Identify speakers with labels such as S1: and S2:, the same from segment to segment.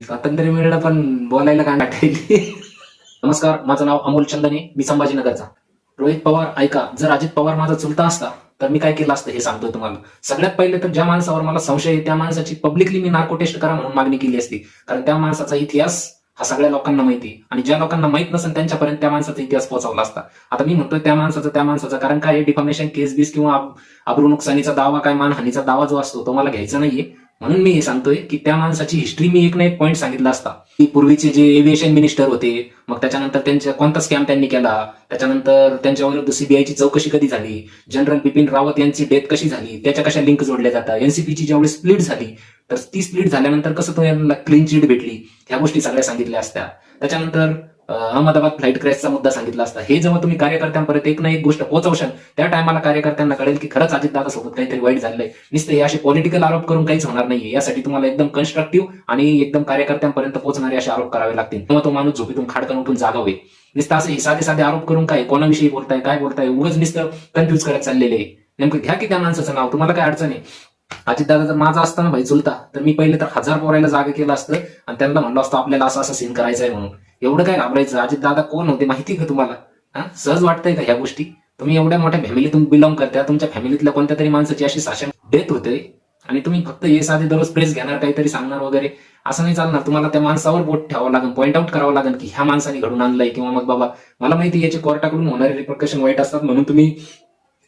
S1: स्वातंत्र्य मिळणं पण बोलायला काय वाटायली. नमस्कार, माझं नाव अमोल चंदने, मी संभाजीनगरचा. रोहित पवार ऐका, जर अजित पवार माझा चुलता असता तर मी काय केलं असतं हे सांगतोय तुम्हाला. सगळ्यात पहिले तर ज्या माणसावर मला संशय आहे त्या माणसाची पब्लिकली मी नार्को टेस्ट करा म्हणून मागणी केली असती. कारण त्या माणसाचा इतिहास हा सगळ्या लोकांना माहिती आणि ज्या लोकांना माहित नसेल त्यांच्यापर्यंत त्या माणसाचा इतिहास पोहोचवला असता. आता मी म्हणतोय त्या माणसाचं कारण काय डिफॉर्मेशन केस बीस किंवा अब्रू नुकसानीचा दावा काय मानहानीचा दावा जो असतो तो मला घ्यायचा नाहीये. म्हणून मी हे सांगतोय की त्या माणसाची हिस्ट्री मी एक ना एक पॉईंट सांगितला असता की पूर्वीचे जे एव्हिएशन मिनिस्टर होते, मग त्याच्यानंतर त्यांच्या कोणता स्कॅम त्यांनी केला, त्याच्यानंतर त्यांच्या विरुद्ध सीबीआयची चौकशी कधी झाली, जनरल बिपिन रावत यांची डेथ कशी झाली, त्याच्या कशा लिंक जोडल्या जातात, एनसीपीची ज्यावेळी स्प्लिट झाली तर ती स्प्लिट झाल्यानंतर कसं तुम्हाला क्लीन चिट भेटली, ह्या गोष्टी सगळ्या सांगितल्या असत्या. त्याच्यानंतर अहमदाबाद फ्लाईट क्रॅशचा मुद्दा सांगितला असता. हे जेव्हा तुम्ही कार्यकर्त्यांपर्यंत एक ना एक गोष्ट पोहोचवशाल त्या टायमाला कार्यकर्त्यांना कळेल की खरंच अजितदादा सोबत काहीतरी वाईट झालंय. नुसते हे असे पॉलिटिकल आरोप करून काहीच होणार नाहीये. यासाठी तुम्हाला एकदम कन्स्ट्रक्टिव्ह आणि एकदम कार्यकर्त्यांपर्यंत पोहोचणारे असे आरोप करावे लागतील, तेव्हा तो माणूस झोपेतून खाडकन उठून जागा होईल. नुसतं असं हे साधे साधे आरोप करून काय कोणाविषयी बोलताय, काय बोलताय, उगाच नुसतं कन्फ्युज करत चाललेले. नेमकं घ्या की त्या माणसाचं नाव, तुम्हाला काय अडचण आहे. अजितदादा जर माझा असताना भाई चुलता तर मी पहिले तर 1000 पोरायला जागा केलं असतं आणि त्यांना म्हणलं असतं आपल्याला असं असं सीन करायचं आहे म्हणून. एवढं काय घाबरायचं. अजितदादा कोण होते माहिती का तुम्हाला? सहज वाटतंय का ह्या गोष्टी? तुम्ही एवढ्या मोठ्या फॅमिलीतून बिलॉंग करता, तुमच्या फॅमिलीतल्या कोणत्या तरी माणसाची अशी शासन डेथ होते आणि तुम्ही फक्त हे साधे दररोज प्रेस घेणार, काहीतरी सांगणार वगैरे, असं नाही चालणार. तुम्हाला त्या माणसावर बोट ठेवावं लागेल, पॉईंट आउट करावं लागेल की ह्या माणसाने घडून आणलंय, किंवा मग बाबा मला माहिती याचे कोर्टाकडून होणारे रिप्रकशन वाईट असतात म्हणून तुम्ही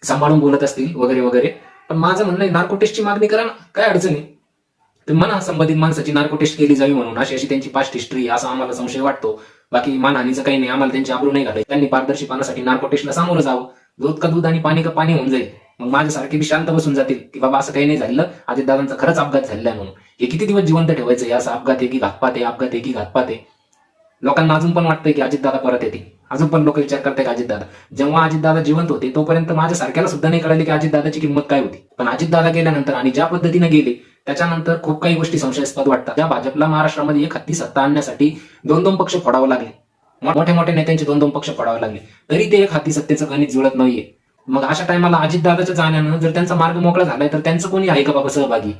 S1: सांभाळून बोलत असतील वगैरे वगैरे. पण माझं म्हणणं आहे नार्को टेस्टची मागणी करा ना, काय अडचण आहे. तुम्ही म्हणा संबंधित माणसाची नार्को टेस्ट केली जावी म्हणून, अशी अशी त्यांची पास्ट हिस्ट्री, असा आम्हाला संशय वाटतो. बाकी मानहानीचं काही नाही, आम्हाला त्यांची आबरू नाही घालायची. त्यांनी पारदर्शीपणासाठी नार्को टेस्टला सामोरं जावं. दूध का दूध आणि पाणी का पाणी होऊन जाईल. मग माझ्यासारखे बी शांत बसून जातील की बाबा असं काही नाही झालं, अजितदादांचा खरंच अपघात झालेला म्हणून. हे किती दिवस जिवंत ठेवायचं, या असं अपघात आहे की घातपात आहे, अपघात आहे की घातपात आहे. लोकांना अजून पण वाटतंय की अजितदादा परत येते. अजून पण लोक विचार करताय की अजितदादा, जेव्हा अजितदादा जिवंत होते तोपर्यंत माझ्या सारख्याला सुद्धा नाही कळले की अजितदादाची किंमत काय होती. पण अजितदादा गेल्यानंतर आणि ज्या पद्धतीने गेले त्याच्यानंतर खूप काही गोष्टी संशयास्पद वाटतात. ज्या भाजपला महाराष्ट्रामध्ये एक हत्ती सत्ता आणण्यासाठी 2-2 पक्ष फोडावं लागले, मोठ्या मोठ्या नेत्यांचे 2-2 पक्ष फोडावे लागले, तरी ते एक हाती सत्तेचं गणित जुळत नाहीये. मग अशा टायमाला अजितदादाच्या जाण्यानं जर त्यांचा मार्ग मोकळा झालाय तर त्यांचं कोणी आहे का बाबा सहभागी.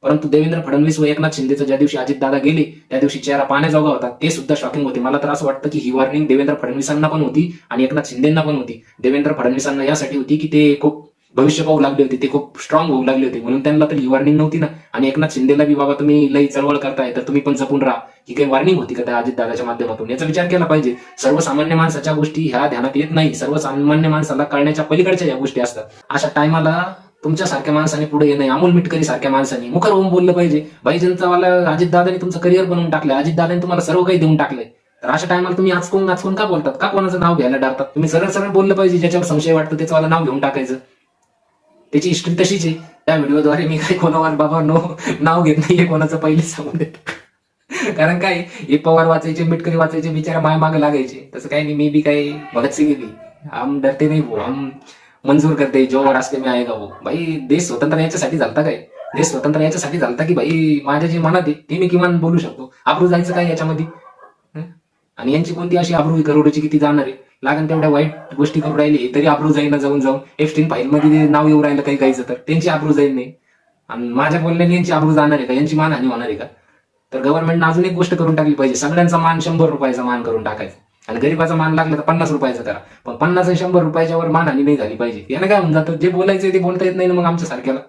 S1: परंतु देवेंद्र फडणवीस व एकनाथ शिंदेचं ज्या दिवशी अजितदादा गेले त्या दिवशी चेहरा पाण्याजोगा होता, ते सुद्धा शॉकिंग होते. मला तर असं वाटतं की ही वॉर्निंग देवेंद्र फडणवीसांना पण होती आणि एकनाथ शिंदेना पण होती. देवेंद्र फडणवीसांना यासाठी होती की ते खूप भविष्य पाहू लागले होते, ते खूप स्ट्रॉंग होऊ लागले होते, म्हणून त्यांना तर ही वॉर्निंग नव्हती ना. आणि एकनाथ शिंदेला बी बाबा तुम्ही लई चळवळ करताय तर तुम्ही पण जपून राहा, ही काही वॉर्निंग होती का त्या अजितदादाच्या माध्यमातून, याचा विचार केला पाहिजे. सर्वसामान्य माणसाच्या गोष्टी ह्या ध्यानात येत नाही. सर्वसामान्य माणसाला कळण्याच्या पलीकडच्या या गोष्टी असतात. अशा टायमाला तुमच्यासारख्या माणसाने पुढे येणं, अमोल मिटकरी सारख्या माणसाने मुखर होऊन बोललं पाहिजे. भाई जनतावाला अजितदादाने तुमचं करिअर बनवून टाकलं, अजितदादाने तुम्हाला सर्व काही देऊन टाकलंय, तर अशा टायमाला तुम्ही आचकून का बोलतात, का कोणाचं नाव घ्यायला डरतात. तुम्ही सरळ सरळ बोललं पाहिजे. ज्याच्यावर संशय वाटतं त्याचं वाला नाव घेऊन टाकायचं. त्याची हिस्ट्री तशीच आहे. त्या व्हिडिओद्वारे मी काही कोणावर बाबा नाव घेत नाहीये, कोणाचं पहिले सांगून देत. कारण काय हे पवार वाचायचे, मिटकरी वाचायचे, बिचारा माय मागे लागायचे. तसं काही नाही, मी बी काही भगतसिंग बी हम डरते नाही वो, हम मंजूर करते जो रास्ते में आएगा वो. भाई देश स्वतंत्र याच्यासाठी झालता काय, देश स्वतंत्र याच्यासाठी झालता की भाई माझ्या जे मनात आहे ते मी किमान बोलू शकतो. आबरू जायचं काय याच्यामध्ये. आणि यांची कोणती अशी आबरू करोडची किती जाणार आहे. लागण तेवढ्या वाईट गोष्टी करून राहिली तरी आबरू जाईन जाऊन एफस्टीन फाईल मध्ये नाव येऊ राहिलं काही काहीच, तर त्यांची आबरू जाईल नाही. आणि माझ्या बोलण्याने यांची आबरू जाणार आहे का, यांची मानहानी होणार आहे का. तर गव्हर्नमेंटनं अजून एक गोष्ट करून टाकली पाहिजे, सगळ्यांचा मान 100 रुपयाचा मान करून टाकायचा. आणि गरीबाचा मान लागला तर 50 रुपयाचा करा, पण 50 आणि 100 रुपयाच्या वर मानहानी नाही झाली पाहिजे. यानं काय होऊन जातं, जे बोलायचं ते बोलता येत नाही ना मग आमच्या सारख्याला.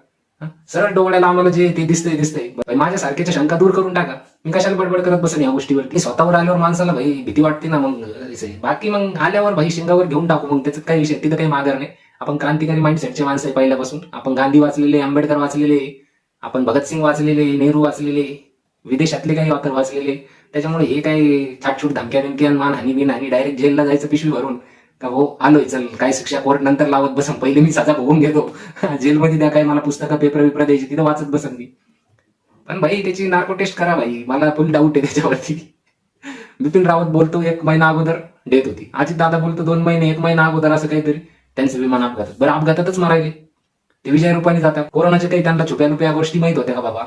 S1: सरळ डोळ्याला आम्हाला जे ते दिसतंय माझ्या सारख्याच्या शंका दूर करून टाका. मी कशाला बडबड करत बसेन या गोष्टीवर. ती स्वतःवर आल्यावर माणसाला भाई भीती वाटते ना. मग बाकी मग आल्यावर भाई शिंगावर घेऊन टाकू, मग त्याचं काही विषय, तिथं काही माघार नाही. आपण क्रांतिकारी माइंडसेटचे माणसं आहे पहिल्यापासून. आपण गांधी वाचलेले, आंबेडकर वाचलेले, आपण भगतसिंग वाचलेले, नेहरू वाचलेले, विदेशातले काही ऑथर वाचलेले. त्याच्यामुळे हे काही छाटछूट धमक्या बिमक्या, मानहानी बिनहानी, डायरेक्ट जेलला जायचं पिशवी भरून का हो आलोय चल काय शिक्षा कोर्ट नंतर लावत बसन, पहिले मी सजा भोगून घेतो. जेलमध्ये द्या काय मला पुस्तकं पेपर विपर द्यायची, तिथं वाचत बसन मी. पण भाई त्याची नार्को टेस्ट करा भाई, मला फुल डाऊट आहे त्याच्यावरती. बिपिन रावत बोलतो 1 महिना अगोदर डेथ होती, अजितदादा बोलतो 2 महिने 1 महिना अगोदर असं काहीतरी त्यांचं विमान अपघातात. बरं अपघातातच मरायले ते, विजय रूपाने जातात. कोरोनाच्या काही त्यांना छुप्या लुप्या गोष्टी माहित होत्या का बाबा,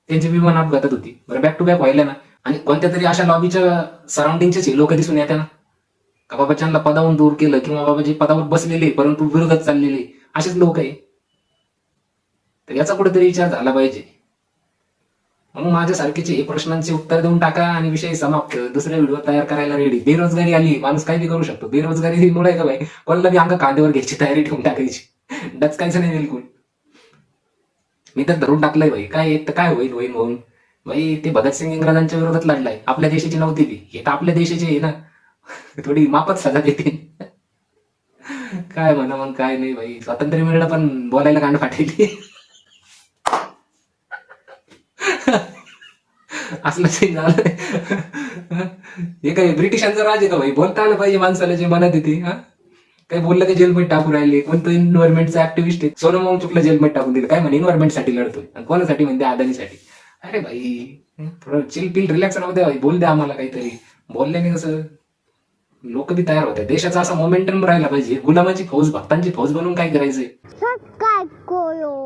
S1: त्यांची विमान अपघातात होती. बरं बॅक टू बॅक व्हायला ना. आणि कोणत्या तरी अशा लॉबीच्या सराउंडिंगचे लोक दिसून येते ना का बाबा त्यांना पदावरून दूर केलं, किंवा बाबा जे पदावर बसलेले परंतु विरोधात चाललेले असेच लोक आहे. तर याचा कुठेतरी विचार झाला पाहिजे. मग माझ्यासारखीचे हे प्रश्नांचे उत्तर देऊन टाका आणि विषय समाप्त. दुसरे व्हिडिओ तयार करायला रेडी. बेरोजगारी आली, माणूस काही बी करू शकतो. बेरोजगारी मुळे का भाई कोणाला बी अंग कांद्यावर घ्यायची तयारी ठेवून टाकायची. डचकायचं नाही बिलकुल. मी तर धरून टाकलंय भाई. काय एक तर काय होईल होईल म्हणून भाई. ते भगतसिंग इंग्रजांच्या विरोधात लढलाय, आपल्या देशाची नव्हती ती. हे तर आपल्या देशाची आहे ना. थोडी मापच सजा देते. काय म्हणा मग काय नाही भाई. स्वातंत्र्य मिळलं पण बोलायला कांड फाटेली. असलं काही झालं. हे काय ब्रिटिशांचं राज आहे का भाई. बोलता आलं पाहिजे माणसाला जे मनात येते. हा काही बोललं की जेलमध्ये टाकून राहिले. कोणतं एन्व्हायरमेंटचा ऍक्टिव्हिस्ट आहे, सोनम वांगचुकला जेलमध्ये टाकून दिलं. काय म्हणे एन्व्हायरमेंटसाठी लढतोय, आणि कोणासाठी म्हणते अदानीसाठी. अरे भाई थोडं चिल पिल रिलॅक्स राहू द्या भाई. बोल द्या आम्हाला काहीतरी. बोलल्याने कसं लोक बी तयार होते. देशाचा असा मोमेंटम राहायला पाहिजे. गुलामाची फौज, भक्तांची फौज बनवून काय करायचंय.